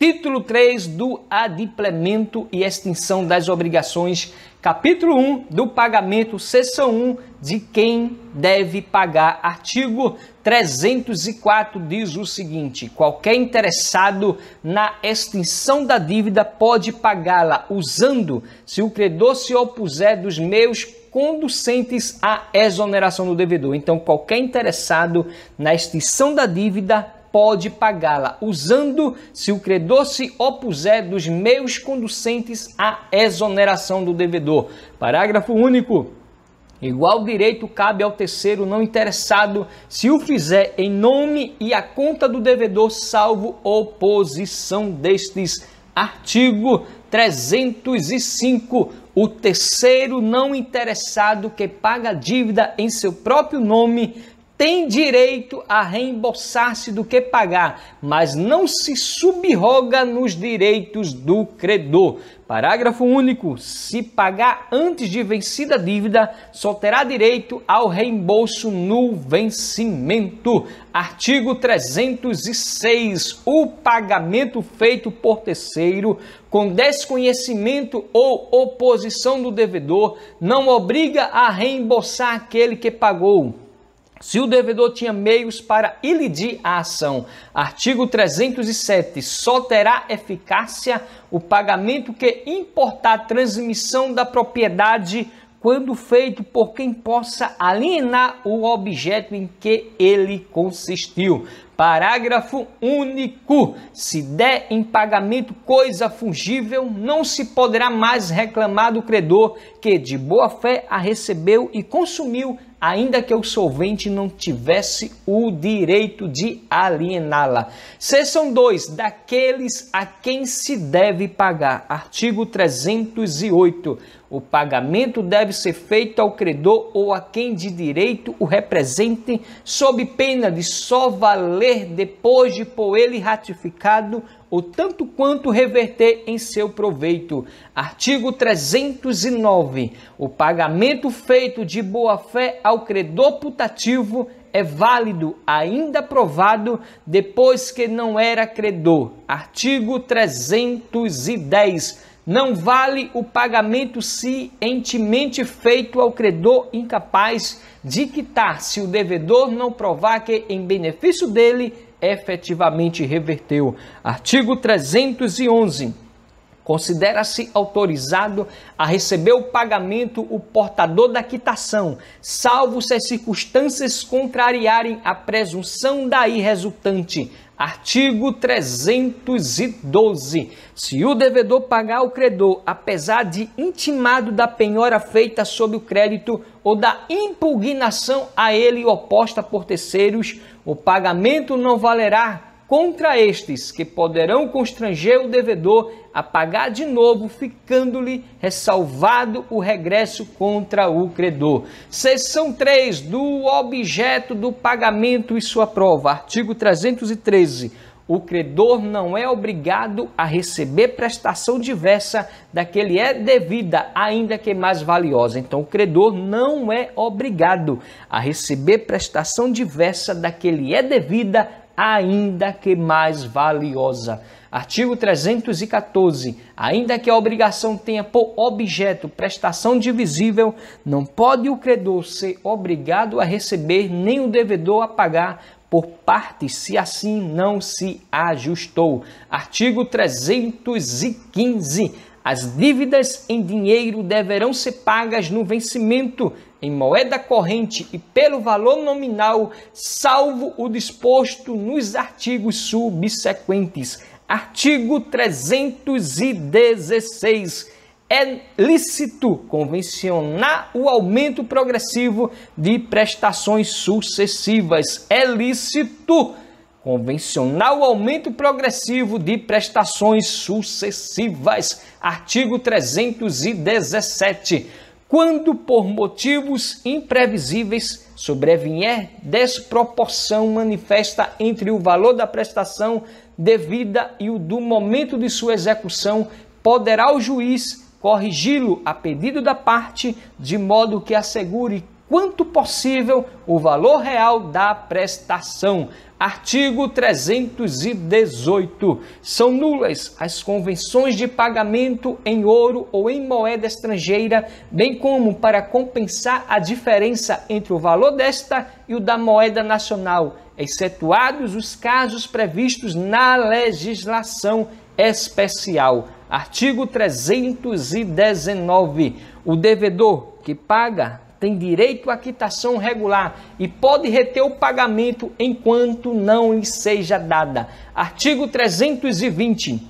Título 3 do Adimplemento e Extinção das Obrigações, capítulo 1 do pagamento, seção 1 de quem deve pagar. Artigo 304 diz o seguinte: qualquer interessado na extinção da dívida pode pagá-la usando, se o credor se opuser, dos meios conducentes à exoneração do devedor. Então, qualquer interessado na extinção da dívida pode pagá-la usando, se o credor se opuser, dos meios conducentes à exoneração do devedor. Parágrafo único. Igual direito cabe ao terceiro não interessado, se o fizer em nome e à conta do devedor, salvo oposição destes. Artigo 305. O terceiro não interessado que paga a dívida em seu próprio nome tem direito a reembolsar-se do que pagar, mas não se subroga nos direitos do credor. Parágrafo único. Se pagar antes de vencida a dívida, só terá direito ao reembolso no vencimento. Artigo 306. O pagamento feito por terceiro com desconhecimento ou oposição do devedor não obriga a reembolsar aquele que pagou, se o devedor tinha meios para ilidir a ação. Artigo 307. Só terá eficácia o pagamento que importar a transmissão da propriedade quando feito por quem possa alienar o objeto em que ele consistiu. Parágrafo único. Se der em pagamento coisa fungível, não se poderá mais reclamar do credor que de boa fé a recebeu e consumiu, ainda que o solvente não tivesse o direito de aliená-la. Seção 2. Daqueles a quem se deve pagar. Artigo 308. O pagamento deve ser feito ao credor ou a quem de direito o represente, sob pena de só valer depois de por ele ratificado ou tanto quanto reverter em seu proveito. Artigo 309. O pagamento feito de boa-fé ao credor putativo é válido, ainda provado, depois que não era credor. Artigo 310. Não vale o pagamento cientemente feito ao credor incapaz de quitar, se o devedor não provar que, em benefício dele, efetivamente reverteu. Artigo 311. Considera-se autorizado a receber o pagamento o portador da quitação, salvo se as circunstâncias contrariarem a presunção daí resultante. Artigo 312. Se o devedor pagar ao credor, apesar de intimado da penhora feita sob o crédito ou da impugnação a ele oposta por terceiros, o pagamento não valerá contra estes, que poderão constranger o devedor a pagar de novo, ficando-lhe ressalvado o regresso contra o credor. Seção 3 do objeto do pagamento e sua prova. Artigo 313. O credor não é obrigado a receber prestação diversa da que lhe é devida, ainda que mais valiosa. Então, o credor não é obrigado a receber prestação diversa da que lhe é devida, ainda que mais valiosa. Artigo 314. Ainda que a obrigação tenha por objeto prestação divisível, não pode o credor ser obrigado a receber, nem o devedor a pagar por parte, se assim não se ajustou. Artigo 315. As dívidas em dinheiro deverão ser pagas no vencimento, em moeda corrente e pelo valor nominal, salvo o disposto nos artigos subsequentes. Artigo 316. É lícito convencionar o aumento progressivo de prestações sucessivas. É lícito convencionar o aumento progressivo de prestações sucessivas. Artigo 317. Quando por motivos imprevisíveis sobrevier desproporção manifesta entre o valor da prestação devida e o do momento de sua execução, poderá o juiz corrigi-lo a pedido da parte, de modo que assegure quanto possível o valor real da prestação. Artigo 318. São nulas as convenções de pagamento em ouro ou em moeda estrangeira, bem como para compensar a diferença entre o valor desta e o da moeda nacional, excetuados os casos previstos na legislação especial. Artigo 319. O devedor que paga tem direito à quitação regular e pode reter o pagamento enquanto não lhe seja dada. Artigo 320.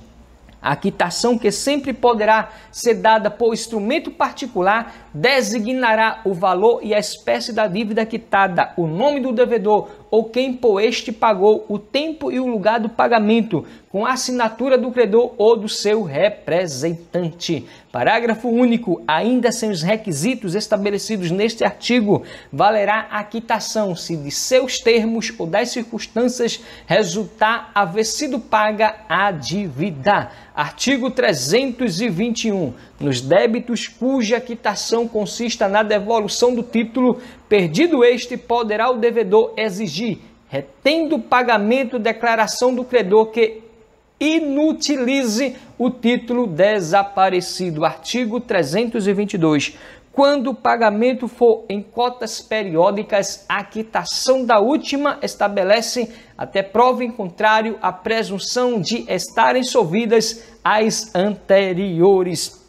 A quitação, que sempre poderá ser dada por instrumento particular, designará o valor e a espécie da dívida quitada, o nome do devedor ou quem por este pagou, o tempo e o lugar do pagamento, com a assinatura do credor ou do seu representante. Parágrafo único. Ainda sem os requisitos estabelecidos neste artigo, valerá a quitação se de seus termos ou das circunstâncias resultar haver sido paga a dívida. Artigo 321. Nos débitos cuja quitação consista na devolução do título, perdido este, poderá o devedor exigir, retendo o pagamento, declaração do credor que inutilize o título desaparecido. Artigo 322. Quando o pagamento for em cotas periódicas, a quitação da última estabelece, até prova em contrário, a presunção de estarem solvidas as anteriores.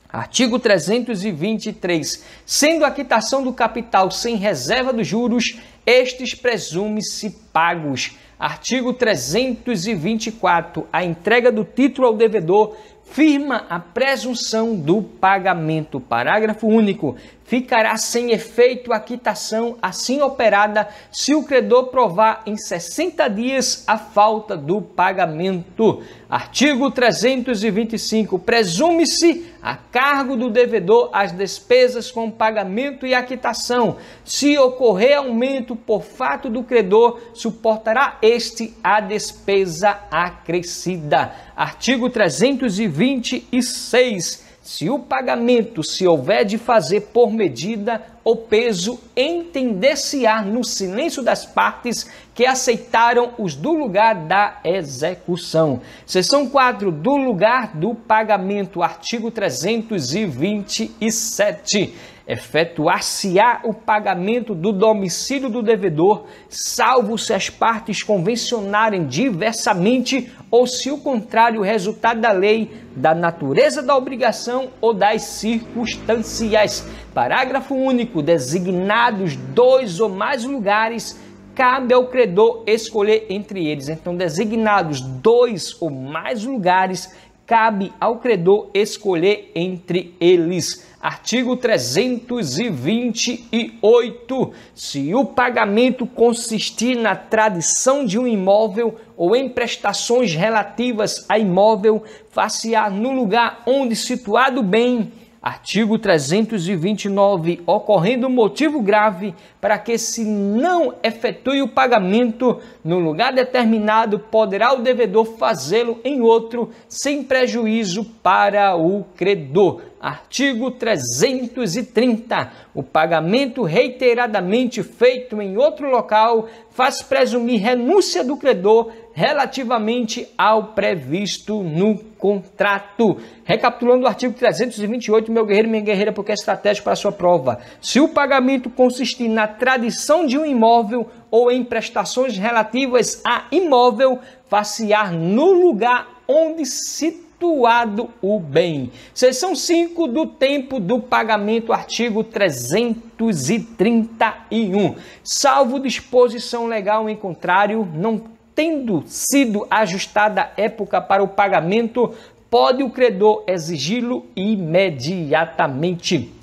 Artigo 323. Sendo a quitação do capital sem reserva dos juros, estes presume-se pagos. Artigo 324. A entrega do título ao devedor firma a presunção do pagamento. Parágrafo único. Ficará sem efeito a quitação assim operada se o credor provar em 60 dias a falta do pagamento. Artigo 325. Presume-se a cargo do devedor as despesas com pagamento e a quitação. Se ocorrer aumento por fato do credor, suportará este a despesa acrescida. Artigo 326. Se o pagamento se houver de fazer por medida ou peso, entender-se-á no silêncio das partes que aceitaram os do lugar da execução. Seção 4. Do lugar do pagamento. Artigo 327. Efetuar-se-á o pagamento do domicílio do devedor, salvo se as partes convencionarem diversamente ou se o contrário resultar da lei, da natureza da obrigação ou das circunstâncias. Parágrafo único. Designados 2 ou mais lugares, cabe ao credor escolher entre eles. Então, designados 2 ou mais lugares, cabe ao credor escolher entre eles. Artigo 328. Se o pagamento consistir na tradição de um imóvel ou em prestações relativas a imóvel, far-se-á no lugar onde situado o bem. Artigo 329. Ocorrendo motivo grave para que se não efetue o pagamento no lugar determinado, poderá o devedor fazê-lo em outro, sem prejuízo para o credor. Artigo 330. O pagamento reiteradamente feito em outro local faz presumir renúncia do credor relativamente ao previsto no contrato. Recapitulando o artigo 328, meu guerreiro e minha guerreira, porque é estratégico para a sua prova. Se o pagamento consistir na tradição de um imóvel ou em prestações relativas a imóvel, far-se-á no lugar onde situado o bem. Seção 5 do tempo do pagamento, artigo 331. Salvo disposição legal em contrário, não tendo sido ajustada a época para o pagamento, pode o credor exigi-lo imediatamente.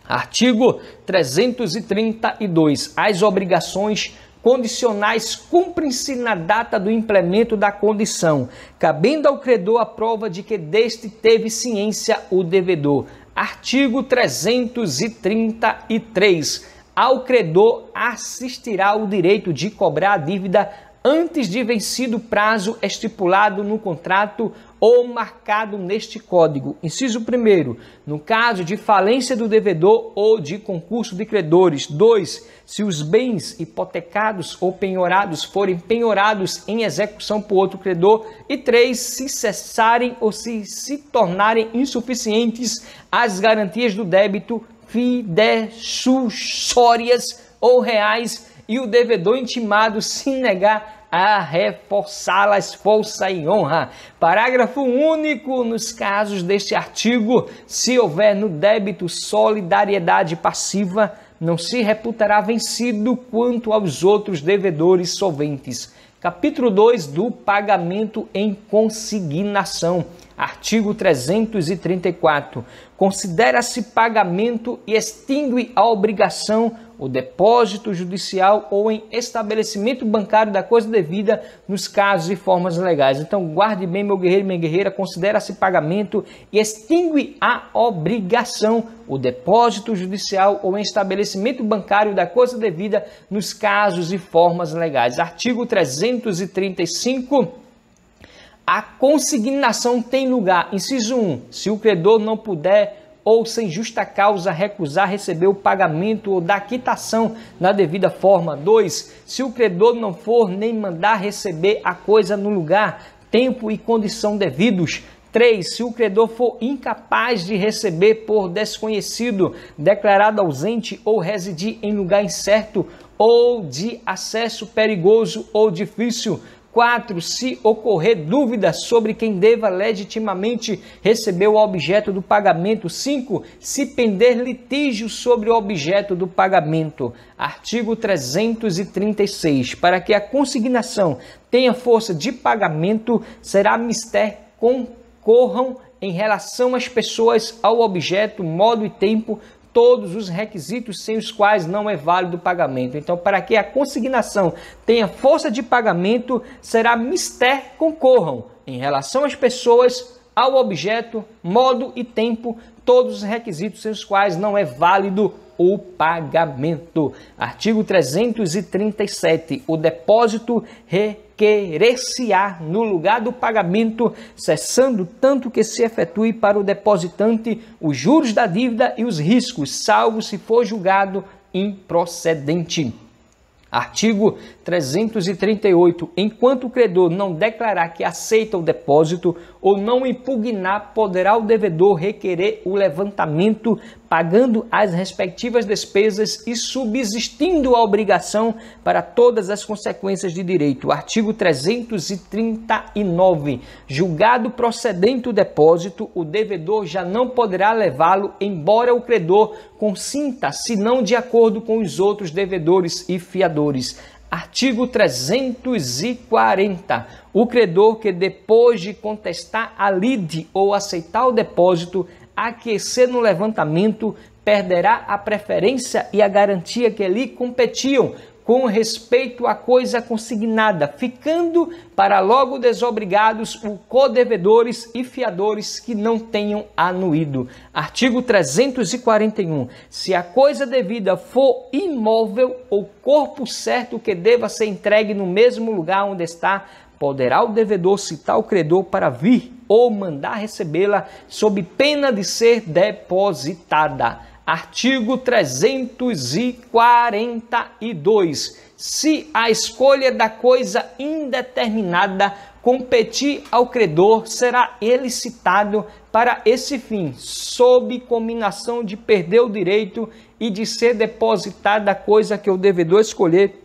Artigo 332. As obrigações condicionais cumprem-se na data do implemento da condição, cabendo ao credor a prova de que deste teve ciência o devedor. Artigo 333. Ao credor assistirá o direito de cobrar a dívida antes de vencido o prazo estipulado no contrato ou marcado neste Código. Inciso 1º, no caso de falência do devedor ou de concurso de credores. 2, se os bens hipotecados ou penhorados forem penhorados em execução por outro credor. E 3, se cessarem ou se tornarem insuficientes as garantias do débito fidejussórias ou reais e o devedor intimado se negar a reforçá-las força e honra. Parágrafo único. Nos casos deste artigo, se houver no débito solidariedade passiva, não se reputará vencido quanto aos outros devedores solventes. Capítulo 2 do pagamento em consignação. Artigo 334. Considera-se pagamento e extingue a obrigação o depósito judicial ou em estabelecimento bancário da coisa devida nos casos e formas legais. Então, guarde bem, meu guerreiro e minha guerreira, considera-se pagamento e extingue a obrigação, o depósito judicial ou em estabelecimento bancário da coisa devida nos casos e formas legais. Artigo 335. A consignação tem lugar, inciso 1, se o credor não puder ou sem justa causa recusar receber o pagamento ou da quitação na devida forma. 2, se o credor não for nem mandar receber a coisa no lugar, tempo e condição devidos. 3, se o credor for incapaz de receber por desconhecido, declarado ausente ou residir em lugar incerto ou de acesso perigoso ou difícil. 4, se ocorrer dúvida sobre quem deva legitimamente receber o objeto do pagamento. 5, se pender litígio sobre o objeto do pagamento. Artigo 336. Para que a consignação tenha força de pagamento, será mister concorram em relação às pessoas, ao objeto, modo e tempo, todos os requisitos sem os quais não é válido o pagamento. Então, para que a consignação tenha força de pagamento, será mister concorram em relação às pessoas, ao objeto, modo e tempo, todos os requisitos sem os quais não é válido o pagamento. Artigo 337. O depósito requerer-se-á no lugar do pagamento, cessando tanto que se efetue para o depositante os juros da dívida e os riscos, salvo se for julgado improcedente. Artigo 338. Enquanto o credor não declarar que aceita o depósito ou não impugnar, poderá o devedor requerer o levantamento, pagando as respectivas despesas e subsistindo a obrigação para todas as consequências de direito. Artigo 339. Julgado procedente o depósito, o devedor já não poderá levá-lo, embora o credor consinta, senão de acordo com os outros devedores e fiadores. Artigo 340. O credor que depois de contestar a lide ou aceitar o depósito, aquecer no levantamento, perderá a preferência e a garantia que lhe competiam com respeito à coisa consignada, ficando para logo desobrigados os codevedores e fiadores que não tenham anuído. Artigo 341. Se a coisa devida for imóvel ou corpo certo que deva ser entregue no mesmo lugar onde está, poderá o devedor citar o credor para vir ou mandar recebê-la sob pena de ser depositada. Artigo 342. Se a escolha da coisa indeterminada competir ao credor, será ele citado para esse fim, sob cominação de perder o direito e de ser depositada a coisa que o devedor escolher.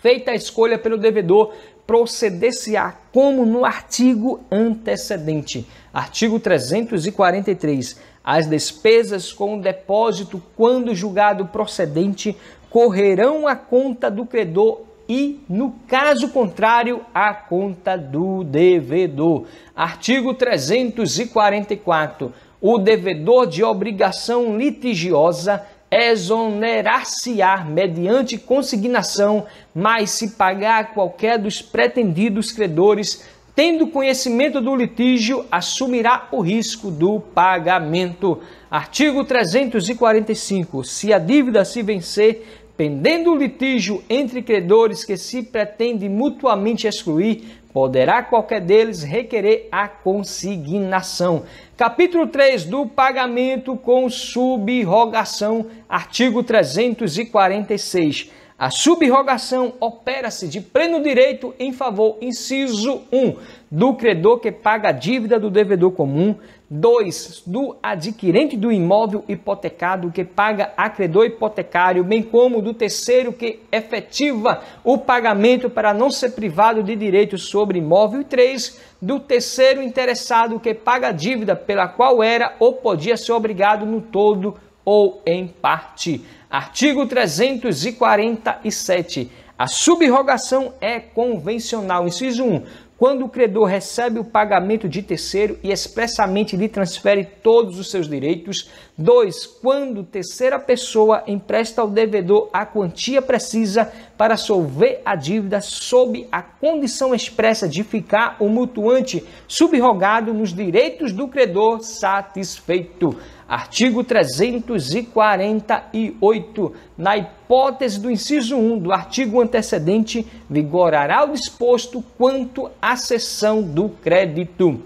Feita a escolha pelo devedor, proceder-se-á como no artigo antecedente. Artigo 343. As despesas com o depósito, quando julgado procedente, correrão à conta do credor e, no caso contrário, à conta do devedor. Artigo 344. O devedor de obrigação litigiosa exonerar-se-á mediante consignação, mas se pagar qualquer dos pretendidos credores, tendo conhecimento do litígio, assumirá o risco do pagamento. Artigo 345. Se a dívida se vencer, pendendo o litígio entre credores que se pretendem mutuamente excluir, poderá qualquer deles requerer a consignação. Capítulo 3 do pagamento com subrogação, artigo 346. A subrogação opera-se de pleno direito em favor, inciso 1, do credor que paga a dívida do devedor comum, 2, do adquirente do imóvel hipotecado que paga a credor hipotecário, bem como do terceiro que efetiva o pagamento para não ser privado de direito sobre imóvel, e 3, do terceiro interessado que paga a dívida pela qual era ou podia ser obrigado no todo ou em parte. Artigo 347. A subrogação é convencional. Inciso 1. Quando o credor recebe o pagamento de terceiro e expressamente lhe transfere todos os seus direitos. 2. Quando terceira pessoa empresta ao devedor a quantia precisa para solver a dívida sob a condição expressa de ficar o mutuante subrogado nos direitos do credor satisfeito. Artigo 348. Na hipótese do inciso 1 do artigo antecedente, vigorará o disposto quanto à cessão do crédito.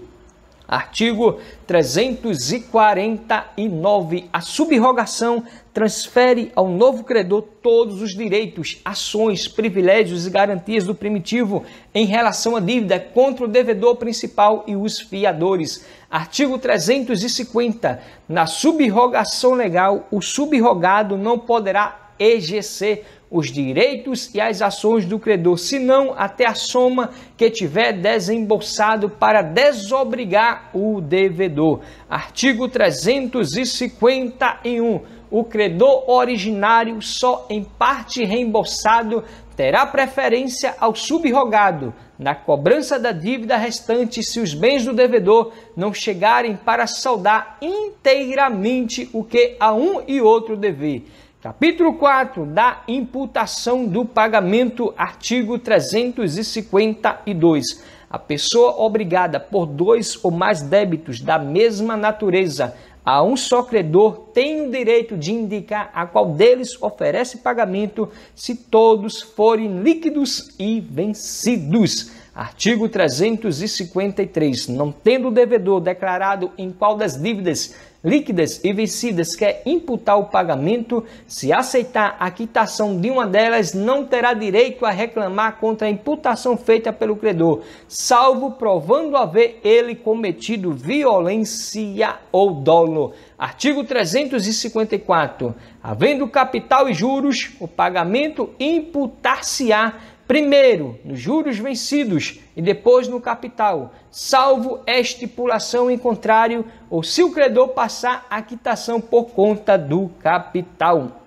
Artigo 349. A subrogação transfere ao novo credor todos os direitos, ações, privilégios e garantias do primitivo em relação à dívida contra o devedor principal e os fiadores. Artigo 350. Na subrogação legal, o subrogado não poderá exercer os direitos e as ações do credor, senão até a soma que tiver desembolsado para desobrigar o devedor. Artigo 351. O credor originário, só em parte reembolsado, terá preferência ao subrogado na cobrança da dívida restante se os bens do devedor não chegarem para saldar inteiramente o que a um e outro dever. Capítulo 4 da imputação do pagamento, artigo 352. A pessoa obrigada por dois ou mais débitos da mesma natureza a um só credor tem o direito de indicar a qual deles oferece pagamento se todos forem líquidos e vencidos. Artigo 353. Não tendo o devedor declarado em qual das dívidas líquidas e vencidas quer imputar o pagamento, se aceitar a quitação de uma delas, não terá direito a reclamar contra a imputação feita pelo credor, salvo provando haver ele cometido violência ou dolo. Artigo 354. Havendo capital e juros, o pagamento imputar-se-á primeiro nos juros vencidos e depois no capital, salvo estipulação em contrário, ou se o credor passar a quitação por conta do capital.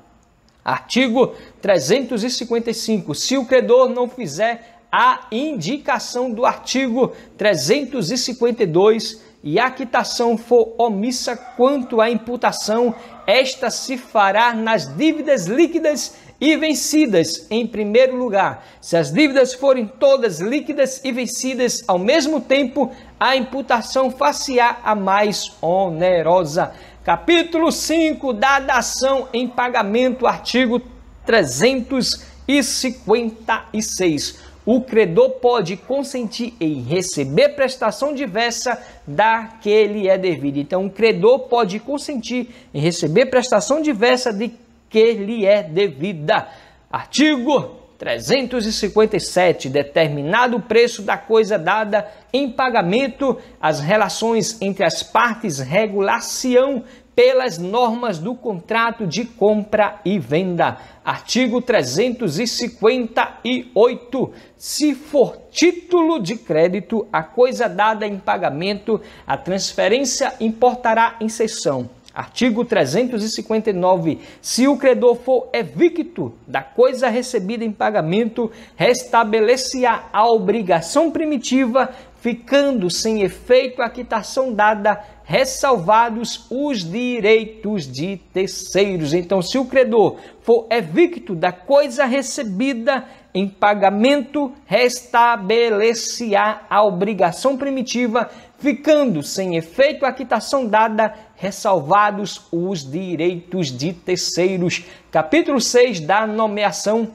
Artigo 355. Se o credor não fizer a indicação do artigo 352 e a quitação for omissa quanto à imputação, esta se fará nas dívidas líquidas e vencidas em primeiro lugar. Se as dívidas forem todas líquidas e vencidas ao mesmo tempo, a imputação far-se-á a mais onerosa. Capítulo 5 da dação em pagamento, artigo 356. O credor pode consentir em receber prestação diversa da que lhe é devida. Então, o credor pode consentir em receber prestação diversa de que lhe é devida. Artigo 357. Determinado o preço da coisa dada em pagamento, as relações entre as partes regular-se-ão pelas normas do contrato de compra e venda. Artigo 358. Se for título de crédito, a coisa dada em pagamento, a transferência importará em cessão. Artigo 359. Se o credor for evicto da coisa recebida em pagamento, restabelecer-á a obrigação primitiva, ficando sem efeito a quitação dada, ressalvados os direitos de terceiros. Então, se o credor for evicto da coisa recebida em pagamento, restabelecerá a obrigação primitiva, ficando sem efeito a quitação dada, ressalvados os direitos de terceiros. Capítulo 6 da nomeação,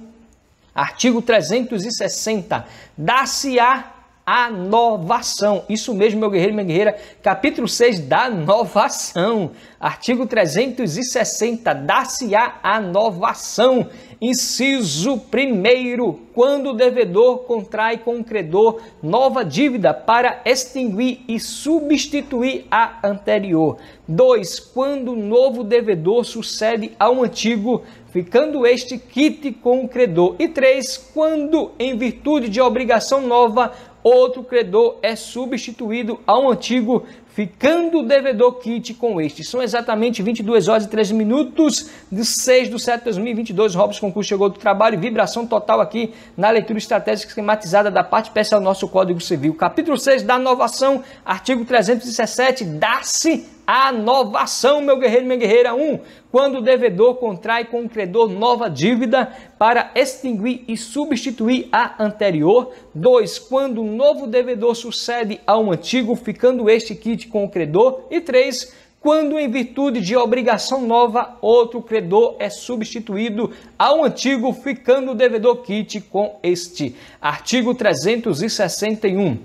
artigo 360, dar-se-á a novação. Isso mesmo, meu guerreiro e minha guerreira, capítulo 6 da novação, artigo 360, dar-se-á a novação. Inciso 1º, quando o devedor contrai com o credor nova dívida para extinguir e substituir a anterior. 2, quando o novo devedor sucede ao antigo, ficando este quite com o credor. E 3, quando, em virtude de obrigação nova, outro credor é substituído ao antigo, ficando o devedor quite com este. São exatamente 22 horas e 13 minutos de 6/7/2022. Robson Concurso chegou do trabalho, vibração total aqui na leitura estratégica esquematizada da parte especial do nosso Código Civil. Capítulo 6 da novação, artigo 317, dá-se a novação, meu guerreiro e minha guerreira. 1, quando o devedor contrai com o credor nova dívida para extinguir e substituir a anterior. 2, quando o novo devedor sucede ao antigo, ficando este quite com o credor. E 3, quando, em virtude de obrigação nova, outro credor é substituído ao antigo, ficando o devedor quite com este. Artigo 361.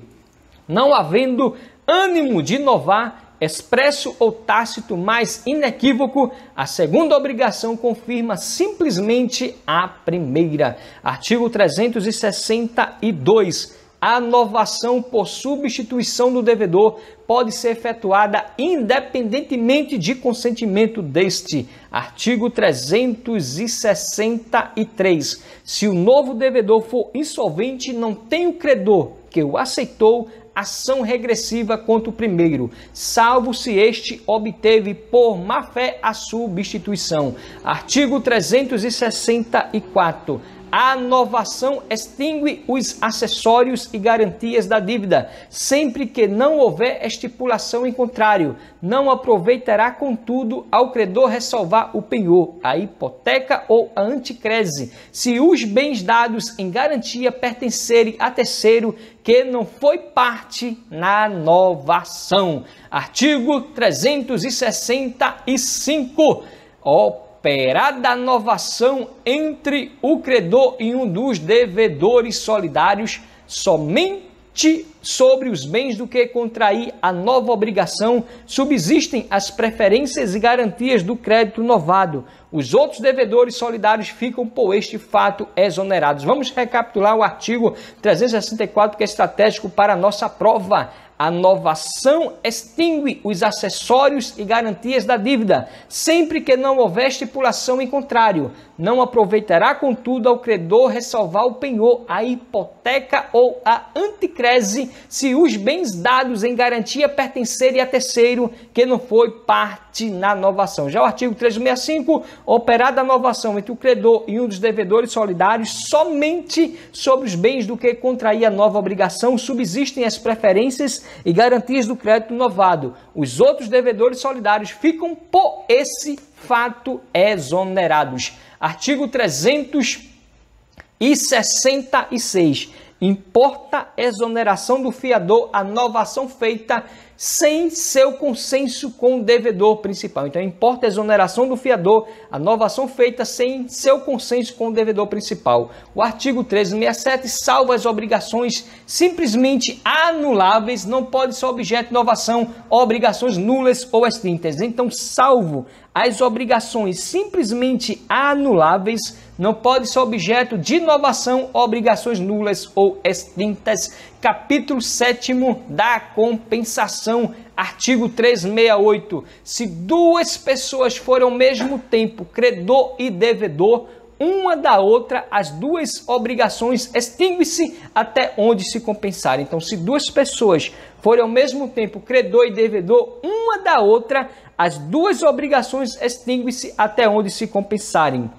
Não havendo ânimo de novar, expresso ou tácito, mas inequívoco, a segunda obrigação confirma simplesmente a primeira. Artigo 362. A novação por substituição do devedor pode ser efetuada independentemente de consentimento deste. Artigo 363. Se o novo devedor for insolvente, não tem o credor que o aceitou ação regressiva contra o primeiro, salvo se este obteve por má-fé a substituição. Artigo 364. A novação extingue os acessórios e garantias da dívida, sempre que não houver estipulação em contrário. Não aproveitará, contudo, ao credor ressalvar o penhor, a hipoteca ou a anticrese, se os bens dados em garantia pertencerem a terceiro que não foi parte na novação. Artigo 365. Operada a novação entre o credor e um dos devedores solidários, somente sobre os bens do que contrair a nova obrigação, subsistem as preferências e garantias do crédito novado. Os outros devedores solidários ficam por este fato exonerados. Vamos recapitular o artigo 364, que é estratégico para a nossa prova. A novação extingue os acessórios e garantias da dívida, sempre que não houver estipulação em contrário. Não aproveitará, contudo, ao credor ressalvar o penhor, a hipoteca ou a anticrese, se os bens dados em garantia pertencerem a terceiro que não foi parte na novação. Já o artigo 365, operada a novação entre o credor e um dos devedores solidários, somente sobre os bens do que contrair a nova obrigação, subsistem as preferências e garantias do crédito novado. Os outros devedores solidários ficam por esse fato exonerados. Artigo 366. Importa exoneração do fiador a novação feita sem seu consenso com o devedor principal. Então, importa exoneração do fiador a novação feita sem seu consenso com o devedor principal. O artigo 367, salvo as obrigações simplesmente anuláveis, não pode ser objeto de novação obrigações nulas ou extintas. Então, salvo as obrigações simplesmente anuláveis, não pode ser objeto de novação obrigações nulas ou extintas. Capítulo 7º da compensação, artigo 368. Se duas pessoas forem ao mesmo tempo credor e devedor, uma da outra, as duas obrigações extinguem-se até onde se compensarem. Então, se duas pessoas forem ao mesmo tempo credor e devedor, uma da outra, as duas obrigações extinguem-se até onde se compensarem.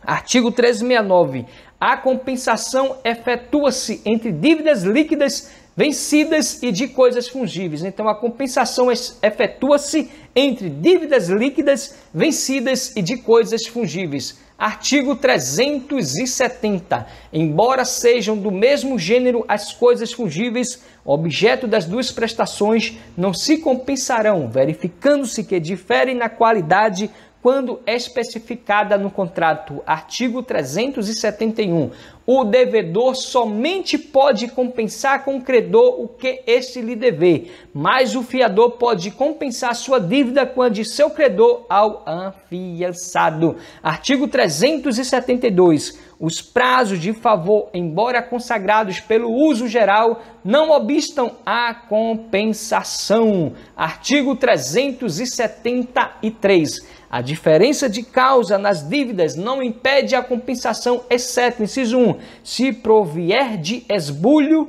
Artigo 369. A compensação efetua-se entre dívidas líquidas vencidas e de coisas fungíveis. Então, a compensação efetua-se entre dívidas líquidas vencidas e de coisas fungíveis. Artigo 370. Embora sejam do mesmo gênero as coisas fungíveis, objeto das duas prestações, não se compensarão, verificando-se que diferem na qualidade quando especificada no contrato. Artigo 371. O devedor somente pode compensar com o credor o que este lhe dever, mas o fiador pode compensar sua dívida com a de seu credor ao afiançado. Artigo 372. Os prazos de favor, embora consagrados pelo uso geral, não obstam a compensação. Artigo 373. A diferença de causa nas dívidas não impede a compensação, exceto, inciso 1, se provier de esbulho,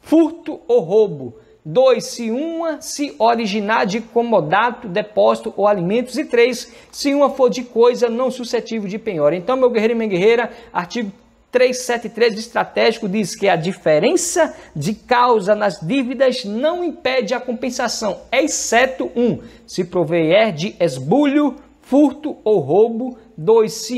furto ou roubo. 2, se originar de comodato, depósito ou alimentos. E 3, se uma for de coisa não suscetível de penhora. Então, meu guerreiro e minha guerreira, artigo 373 do estratégico diz que a diferença de causa nas dívidas não impede a compensação, exceto 1, se provier de esbulho, furto ou roubo. 2,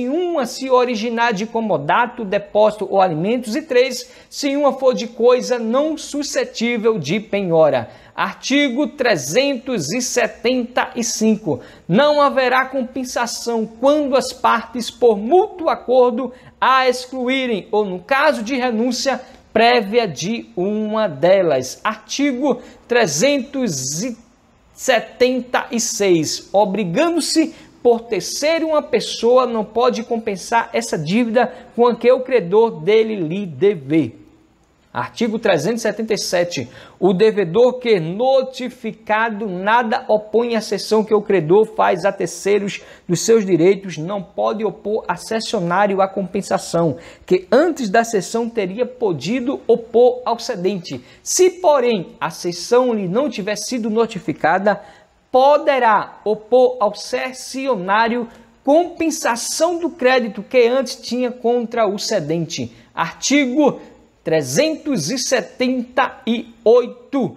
se originar de comodato, depósito ou alimentos. E 3, se uma for de coisa não suscetível de penhora. Artigo 375. Não haverá compensação quando as partes, por mútuo acordo, a excluírem ou, no caso de renúncia prévia de uma delas. Artigo 376. Obrigando-se por terceiro uma pessoa, não pode compensar essa dívida com a que o credor dele lhe dever. Artigo 377. O devedor que notificado nada opõe à cessão que o credor faz a terceiros dos seus direitos, não pode opor a cessionário a compensação, que antes da cessão teria podido opor ao cedente. Se, porém, a cessão lhe não tiver sido notificada, poderá opor ao cessionário compensação do crédito que antes tinha contra o cedente. Artigo 378.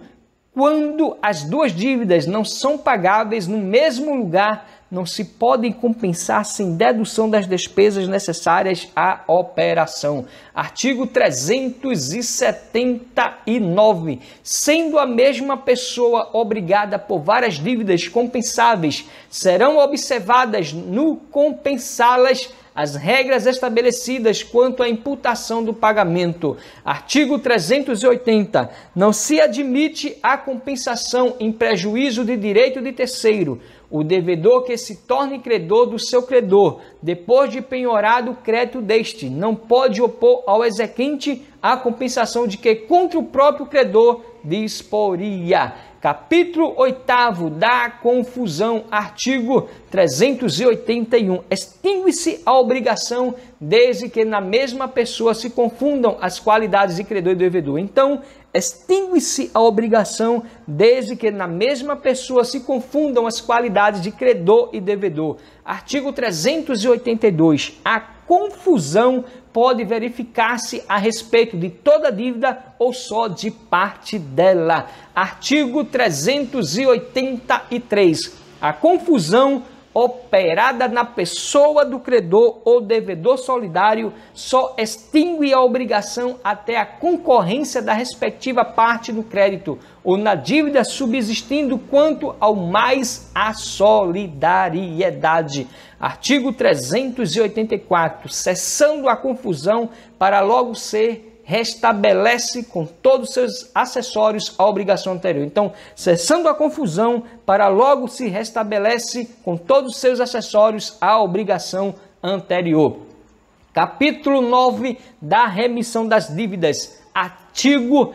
Quando as duas dívidas não são pagáveis no mesmo lugar, não se podem compensar sem dedução das despesas necessárias à operação. Artigo 379. Sendo a mesma pessoa obrigada por várias dívidas compensáveis, serão observadas no compensá-las as regras estabelecidas quanto à imputação do pagamento. Artigo 380. Não se admite a compensação em prejuízo de direito de terceiro. O devedor que se torne credor do seu credor, depois de penhorado o crédito deste, não pode opor ao exequente a compensação de que contra o próprio credor disporia. Capítulo 8º da confusão, artigo 381. Extingue-se a obrigação desde que na mesma pessoa se confundam as qualidades de credor e devedor. Então, extingue-se a obrigação desde que na mesma pessoa se confundam as qualidades de credor e devedor. Artigo 382. A confusão pode verificar-se a respeito de toda dívida ou só de parte dela. Artigo 383. A confusão operada na pessoa do credor ou devedor solidário só extingue a obrigação até a concorrência da respectiva parte do crédito ou na dívida subsistindo quanto ao mais a solidariedade. Artigo 384. Cessando a confusão para logo ser restabelece com todos os seus acessórios a obrigação anterior. Então, cessando a confusão, para logo se restabelece com todos os seus acessórios a obrigação anterior. Capítulo 9 da remissão das dívidas. Artigo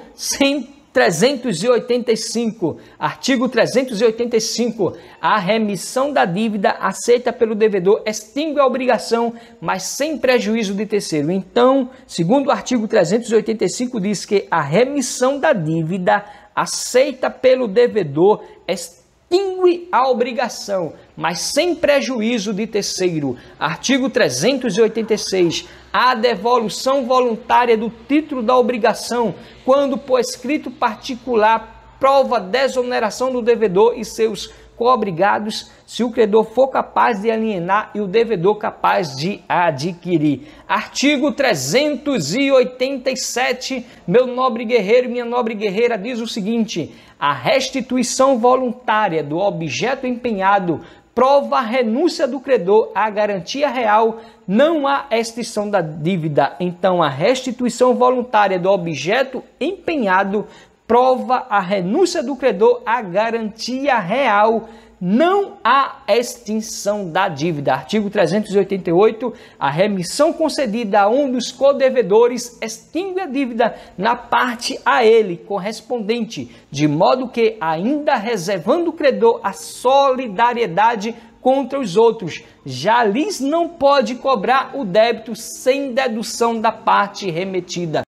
385. Artigo 385. A remissão da dívida aceita pelo devedor extingue a obrigação, mas sem prejuízo de terceiro. Então, segundo o artigo 385, diz que a remissão da dívida aceita pelo devedor extingue a obrigação, mas sem prejuízo de terceiro. Artigo 386. A devolução voluntária do título da obrigação, quando por escrito particular, prova desoneração do devedor e seus coobrigados se o credor for capaz de alienar e o devedor capaz de adquirir. Artigo 387, meu nobre guerreiro e minha nobre guerreira, diz o seguinte: a restituição voluntária do objeto empenhado prova a renúncia do credor à garantia real, não há extinção da dívida. Então, a restituição voluntária do objeto empenhado prova a renúncia do credor à garantia real, não há extinção da dívida. Artigo 388, a remissão concedida a um dos codevedores extingue a dívida na parte a ele correspondente, de modo que, ainda reservando o credor a solidariedade contra os outros, já lhes não pode cobrar o débito sem dedução da parte remetida.